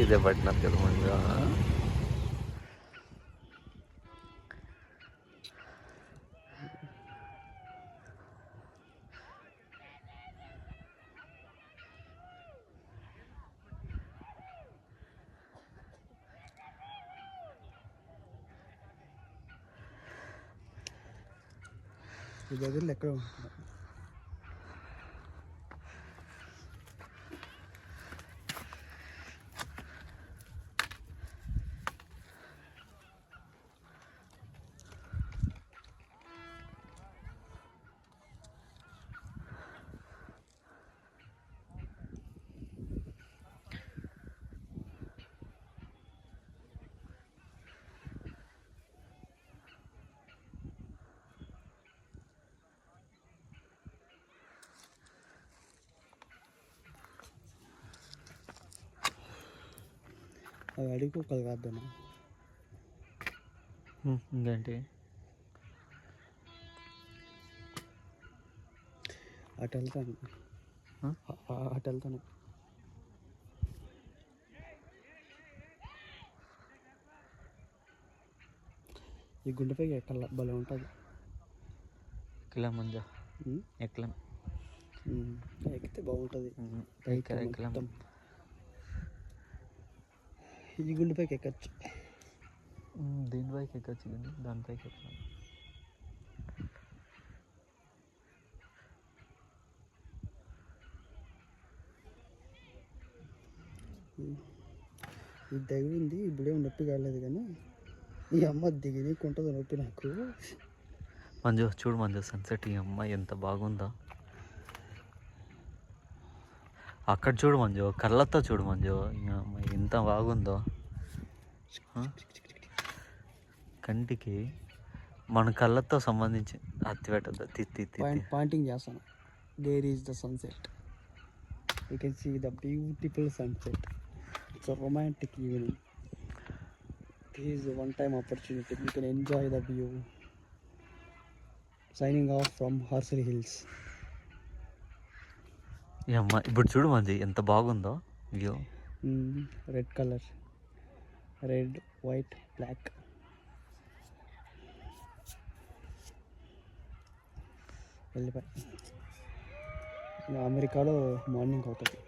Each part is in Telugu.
సైజే పట్టినారు కదా మంచిగా. ఈ దగ్గరలో ఎక్కడ అవి అడిగిపోకలు కాద్దన్నా. ఇంకేంటి అటు వెళ్తాను, అటు వెళ్తాను. ఈ గుండెపైకి ఎక్కల భలే ఉంటుంది. ఎక్కలేం మంజా, ఎక్కలేం. ఎక్కితే బాగుంటుంది. ఎక్కలేం. ఈ గుండెపైకి ఎక్కచ్చు. దీనిపైకి ఎక్కచ్చు కానీ దానిపైకి ఎక్కలేం. ఇది తగిలింది ఇప్పుడేం నొప్పి కాలేదు, కానీ ఈ అమ్మ దిగి నీకుంటుంది నొప్పి నాకు. మంజు చూడు మంజు, సన్సెట్ ఈ అమ్మ ఎంత బాగుందో. అక్కడ చూడు మంజు, కళ్ళతో చూడు మంజు, ఈ అమ్మ ఎంత బాగుందో. కంటికి మన కళ్ళతో సంబంధించి అత్తి పెట్టద్దు, పాయింటింగ్ చేస్తాను. There is the sunset. You can see the beautiful sunset. It's a romantic evening. This is one time opportunity. You can enjoy the view. Signing off from Horsley Hills. ఈ అమ్మ ఇప్పుడు చూడు మంజు ఎంత బాగుందో view. Red colour, red white black. వెళ్ళిపోయి అమెరికాలో మార్నింగ్ అవుతుంది.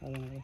అదే